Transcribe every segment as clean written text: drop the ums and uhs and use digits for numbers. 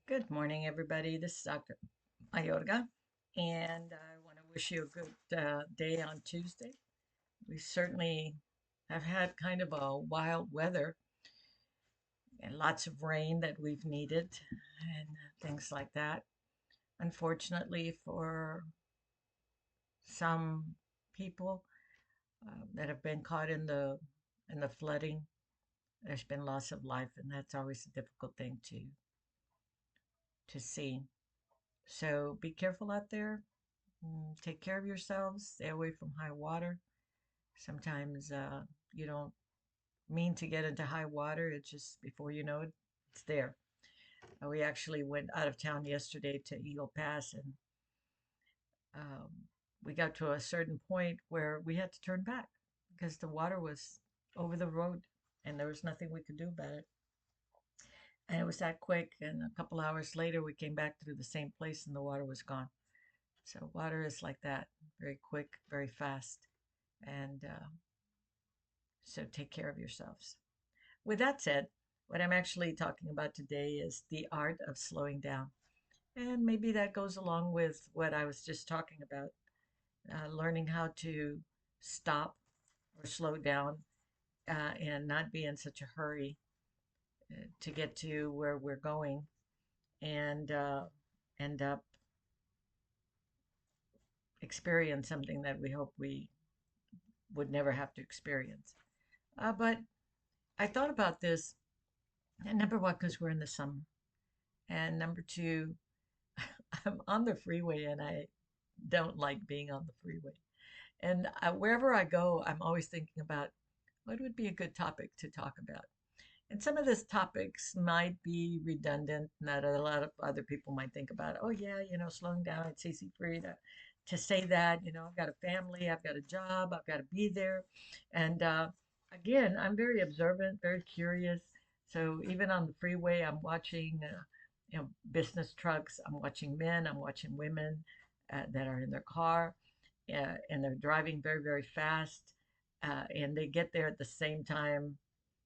Good morning, everybody. This is Dr. Mayorga, and I want to wish you a good day on Tuesday. We certainly have had kind of a wild weather and lots of rain that we've needed and things like that. Unfortunately, for some people that have been caught in the flooding, there's been loss of life, and that's always a difficult thing to see. So be careful out there. Take care of yourselves. Stay away from high water. Sometimes you don't mean to get into high water. It's just before you know it, it's there. We actually went out of town yesterday to Eagle Pass, and um, we got to a certain point where we had to turn back because the water was over the road, and there was nothing we could do about it. And it was that quick. And a couple hours later, we came back through the same place, and the water was gone. So water is like that, very quick, very fast. And so take care of yourselves. With that said, what I'm actually talking about today is the art of slowing down. And maybe that goes along with what I was just talking about, learning how to stop or slow down and not be in such a hurry to get to where we're going and end up experience something that we hope we would never have to experience. But I thought about this, number one, because we're in the summer, and number two, I'm on the freeway and I don't like being on the freeway. And wherever I go, I'm always thinking about what would be a good topic to talk about. And some of these topics might be redundant, that a lot of other people might think about, oh, yeah, slowing down, it's easy for you to say that. I've got a family, I've got a job, I've got to be there. And again, I'm very observant, very curious. So even on the freeway, I'm watching, business trucks, I'm watching men, I'm watching women that are in their car and they're driving very, very fast. And they get there at the same time.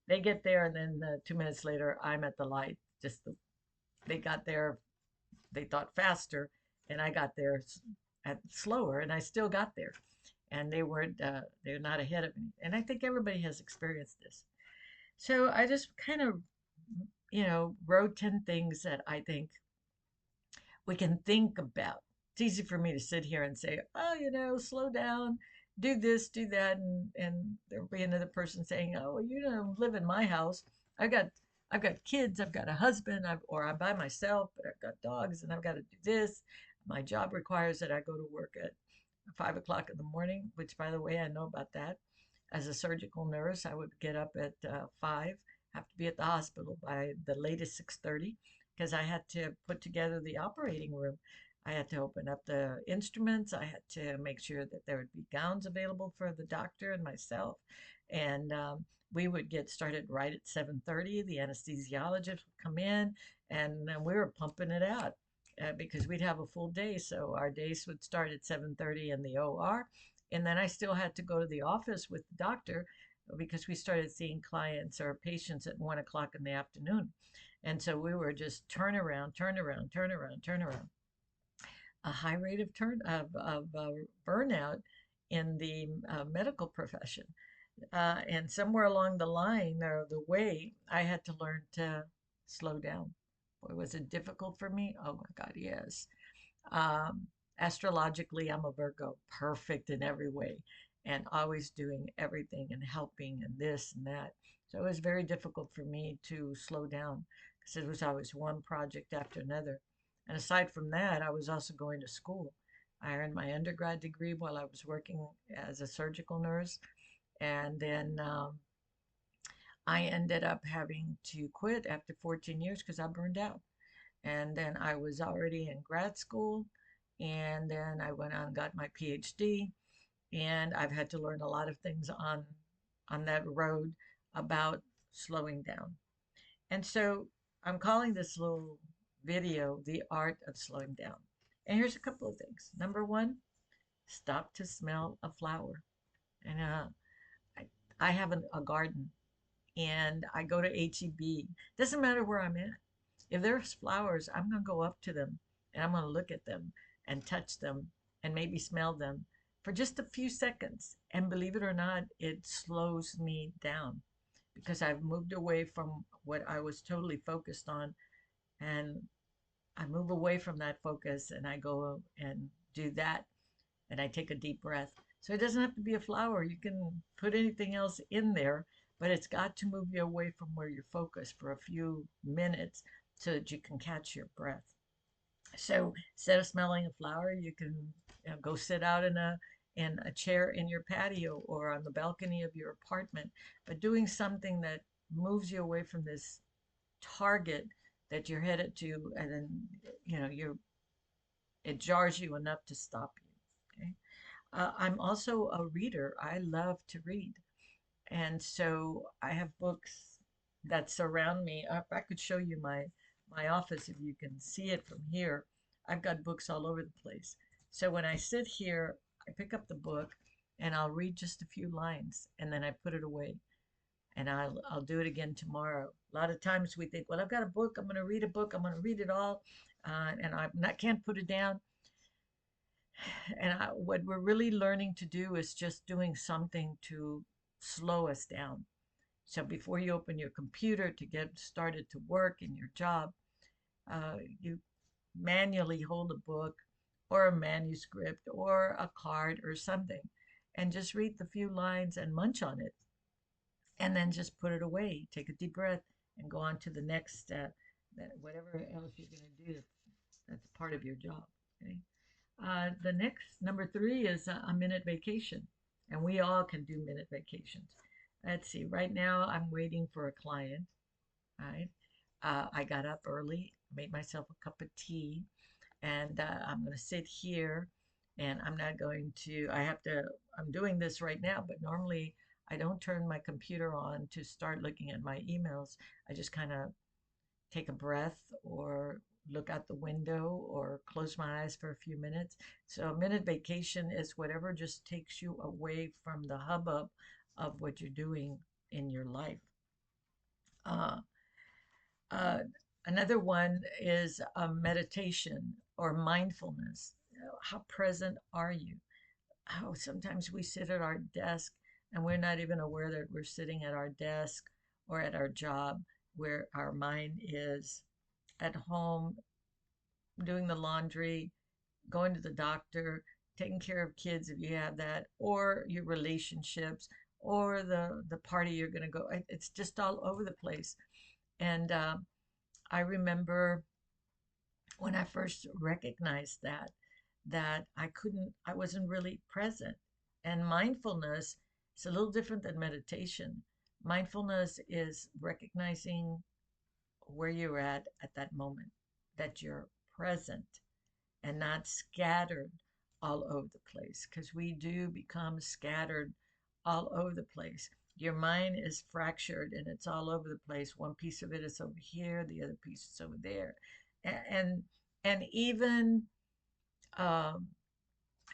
They get there, and then 2 minutes later, I'm at the light. They got there, they thought faster, and I got there at slower, and I still got there. And they're not ahead of me. And I think everybody has experienced this. So I just kind of, wrote 10 things that I think we can think about. It's easy for me to sit here and say, oh, slow down, do this, do that, and there'll be another person saying, oh, well, you don't live in my house. I've got I've got kids, I've got a husband, or I'm by myself, but I've got dogs and I've got to do this. My job requires that I go to work at 5 o'clock in the morning, which by the way, I know about that. As a surgical nurse, I would get up at 5, have to be at the hospital by the latest 6:30 because I had to put together the operating room. I had to open up the instruments. I had to make sure that there would be gowns available for the doctor and myself. And we would get started right at 7:30. The anesthesiologist would come in, and we were pumping it out because we'd have a full day. So our days would start at 7:30 in the OR, and then I still had to go to the office with the doctor because we started seeing clients or patients at 1 o'clock in the afternoon. And so we were just turn around, turn around, turn around, turn around. A high rate of burnout in the medical profession. And somewhere along the line or the way, I had to learn to slow down. Boy, was it difficult for me? Oh my God, yes. Um, Astrologically, I'm a Virgo, perfect in every way, and always doing everything and helping and this and that. So it was very difficult for me to slow down because it was always one project after another. And aside from that, I was also going to school. I earned my undergrad degree while I was working as a surgical nurse. And then I ended up having to quit after 14 years because I burned out. And then I was already in grad school. And then I went on and got my PhD. And I've had to learn a lot of things on that road about slowing down. And so I'm calling this little video The Art of Slowing Down. And here's a couple of things. Number one, stop to smell a flower. And I, I have a garden and I go to HEB. Doesn't matter where I'm at. If there's flowers, I'm going to go up to them and I'm going to look at them and touch them and maybe smell them for just a few seconds. And believe it or not, it slows me down because I've moved away from what I was totally focused on, and I move away from that focus and I go and do that, and I take a deep breath. So it doesn't have to be a flower. You can put anything else in there, but it's got to move you away from where you're focused for a few minutes so that you can catch your breath. So instead of smelling a flower, you can, go sit out in a chair in your patio or on the balcony of your apartment, but doing something that moves you away from this target that you're headed to, and then you it jars you enough to stop you. Okay. I'm also a reader. I love to read. And so I have books that surround me. If I could show you my office, if you can see it from here, I've got books all over the place. So when I sit here, I pick up the book and I'll read just a few lines and then I put it away and I'll do it again tomorrow. A lot of times we think, well, I've got a book, I'm going to read a book, I'm going to read it all, and I not can't put it down. And what we're really learning to do is just doing something to slow us down. So before you open your computer to get started to work in your job, you manually hold a book or a manuscript or a card or something and just read the few lines and munch on it and then just put it away. Take a deep breath and go on to the next, whatever else you're going to do. That's part of your job. Okay. The next, number three, is a minute vacation. And we all can do minute vacations. Let's see, right now I'm waiting for a client. Right. I got up early, made myself a cup of tea, and I'm going to sit here and I'm not going to, I'm doing this right now, but normally I don't turn my computer on to start looking at my emails. I just kind of take a breath or look out the window or close my eyes for a few minutes. So a minute vacation is whatever just takes you away from the hubbub of what you're doing in your life. Uh, uh, Another one is a meditation or mindfulness. How present are you? How sometimes we sit at our desk and we're not even aware that we're sitting at our desk or at our job where our mind is at home doing the laundry, going to the doctor, taking care of kids if you have that, or your relationships, or the party you're going to go. It's just all over the place. And I remember when I first recognized that I wasn't really present. And mindfulness is a little different than meditation. Mindfulness is recognizing where you're at that moment, that you're present and not scattered all over the place, because we do become scattered all over the place. Your mind is fractured and it's all over the place. One piece of it is over here, the other piece is over there. And and even um,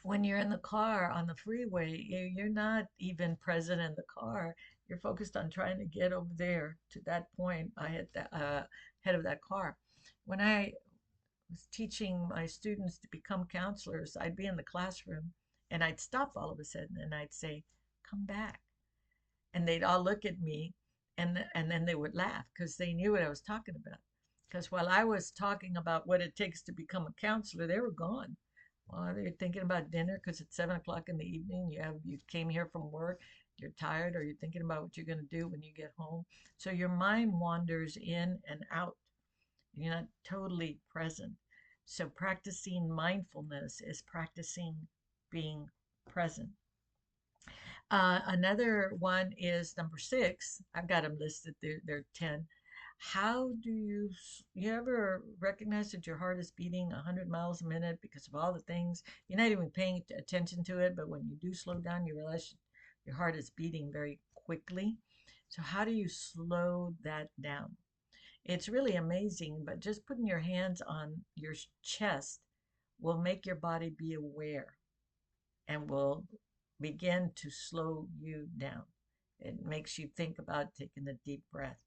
when you're in the car on the freeway, you're not even present in the car. You're focused on trying to get over there to that point. I hit the head of that car. When I was teaching my students to become counselors, I'd be in the classroom and I'd stop all of a sudden and I'd say, "Come back," and they'd all look at me, and then they would laugh because they knew what I was talking about. Because while I was talking about what it takes to become a counselor, they were gone. Well, they're thinking about dinner because it's 7 o'clock in the evening. You came here from work, you're tired, or you're thinking about what you're going to do when you get home. So your mind wanders in and out. You're not totally present. So practicing mindfulness is practicing being present. Another one is number six. I've got them listed. They're 10. How do you ever recognize that your heart is beating 100 miles a minute because of all the things? You're not even paying attention to it, but when you do slow down, you realize your heart is beating very quickly. So how do you slow that down? It's really amazing, but just putting your hands on your chest will make your body be aware and will begin to slow you down. It makes you think about taking a deep breath.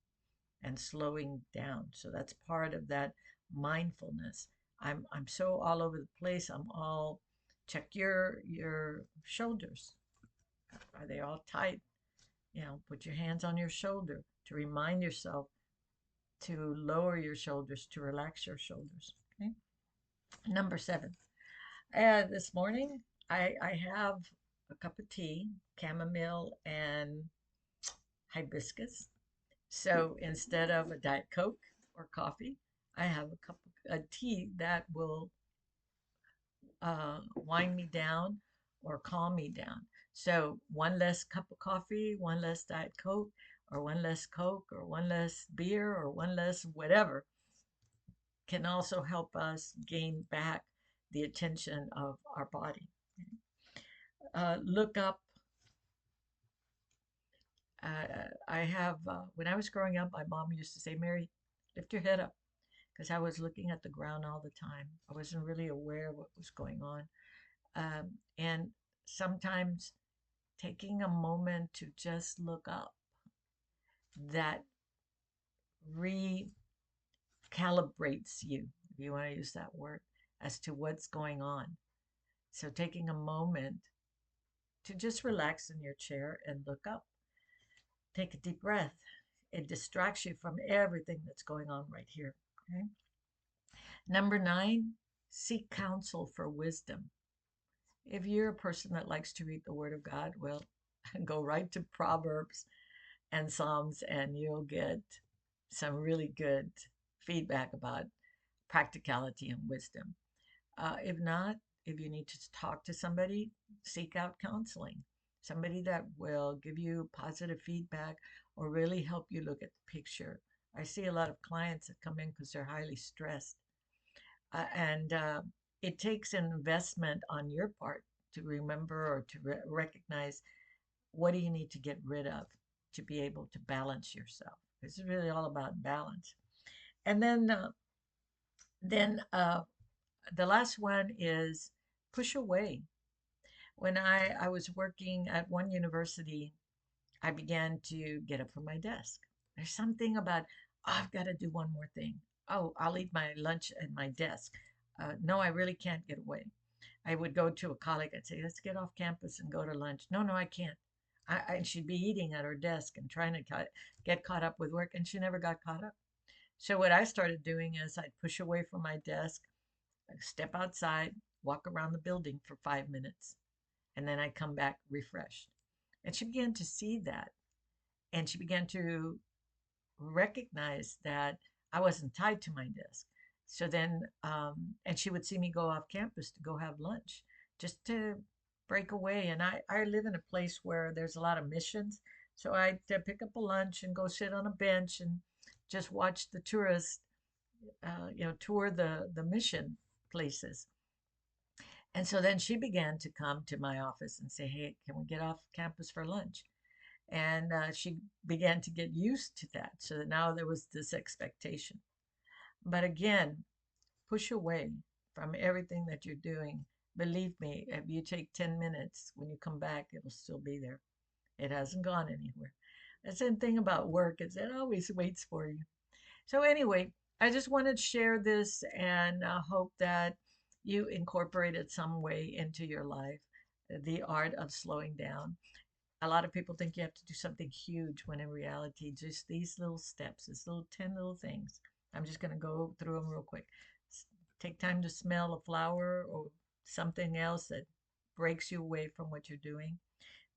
and slowing down. So that's part of that mindfulness. I'm so all over the place. I'm all check your shoulders. Are they all tight? You know, put your hands on your shoulder to remind yourself to lower your shoulders, to relax your shoulders. Okay. Number 7. This morning, I have a cup of tea, chamomile and hibiscus. So instead of a Diet Coke or coffee, I have a cup of a tea that will wind me down or calm me down. So one less cup of coffee, one less Diet Coke, or one less Coke, or one less beer, or one less whatever can also help us gain back the attention of our body. Look up. I have, when I was growing up, my mom used to say, Mary, lift your head up, because I was looking at the ground all the time. I wasn't really aware of what was going on. And sometimes taking a moment to just look up, that recalibrates you, if you want to use that word, as to what's going on. So taking a moment to just relax in your chair and look up. Take a deep breath. It distracts you from everything that's going on right here. Okay. Number 9, seek counsel for wisdom. If you're a person that likes to read the Word of God, well, go right to Proverbs and Psalms, and you'll get some really good feedback about practicality and wisdom. If not, if you need to talk to somebody, seek out counseling. Somebody that will give you positive feedback or really help you look at the picture. I see a lot of clients that come in because they're highly stressed. And it takes an investment on your part to remember or to recognize what do you need to get rid of to be able to balance yourself. It's really all about balance. And then the last one is push away. When I was working at one university, I began to get up from my desk. There's something about, oh, I've got to do one more thing. Oh, I'll eat my lunch at my desk. No, I really can't get away. I would go to a colleague and say, let's get off campus and go to lunch. No, no, I can't. And she'd be eating at her desk and trying to get caught up with work, and she never got caught up. So what I started doing is I'd push away from my desk, step outside, walk around the building for 5 minutes, and then I'd come back refreshed. And she began to see that, and she began to recognize that I wasn't tied to my desk. So then, and she would see me go off campus to go have lunch just to break away. And I live in a place where there's a lot of missions. So I'd pick up a lunch and go sit on a bench and just watch the tourists, tour the mission places. And so then she began to come to my office and say, hey, can we get off campus for lunch? And she began to get used to that. So that now there was this expectation. But again, push away from everything that you're doing. Believe me, if you take 10 minutes, when you come back, it'll still be there. It hasn't gone anywhere. The same thing about work is it always waits for you. So anyway, I just wanted to share this and hope that you incorporate it some way into your life, the art of slowing down. A lot of people think you have to do something huge when in reality, just these little steps, these little 10 little things. I'm just going to go through them real quick. Take time to smell a flower or something else that breaks you away from what you're doing.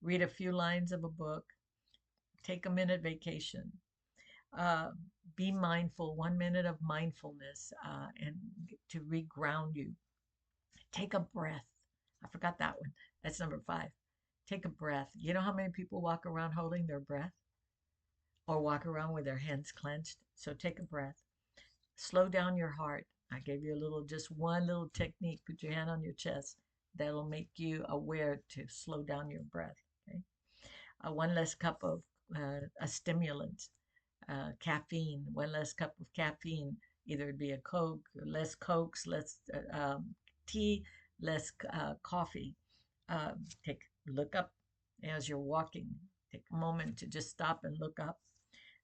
Read a few lines of a book. Take a minute vacation. Uh, be mindful, 1 minute of mindfulness and to reground you. Take a breath. I forgot that one. That's number 5. Take a breath. You know how many people walk around holding their breath or walk around with their hands clenched? So take a breath. Slow down your heart. I gave you just one little technique. Put your hand on your chest. That'll make you aware to slow down your breath. Okay? One less cup of a stimulant, caffeine. One less cup of caffeine. Either it'd be a Coke, less Cokes, less tea, less coffee. Look up as you're walking. Take a moment to just stop and look up.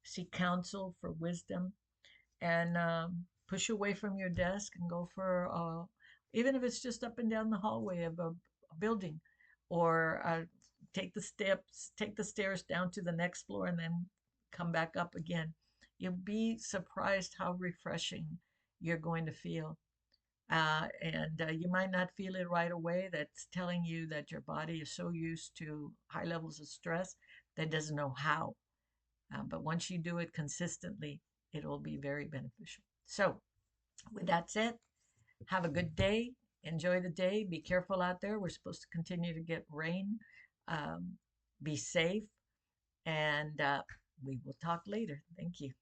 seek counsel for wisdom, and push away from your desk and go for, even if it's just up and down the hallway of a building, or take the stairs down to the next floor and then come back up again. You'll be surprised how refreshing you're going to feel. And you might not feel it right away. That's telling you that your body is so used to high levels of stress that it doesn't know how. But once you do it consistently, it will be very beneficial. So, with that said, have a good day. Enjoy the day. Be careful out there. We're supposed to continue to get rain. Um, be safe. And we will talk later. Thank you.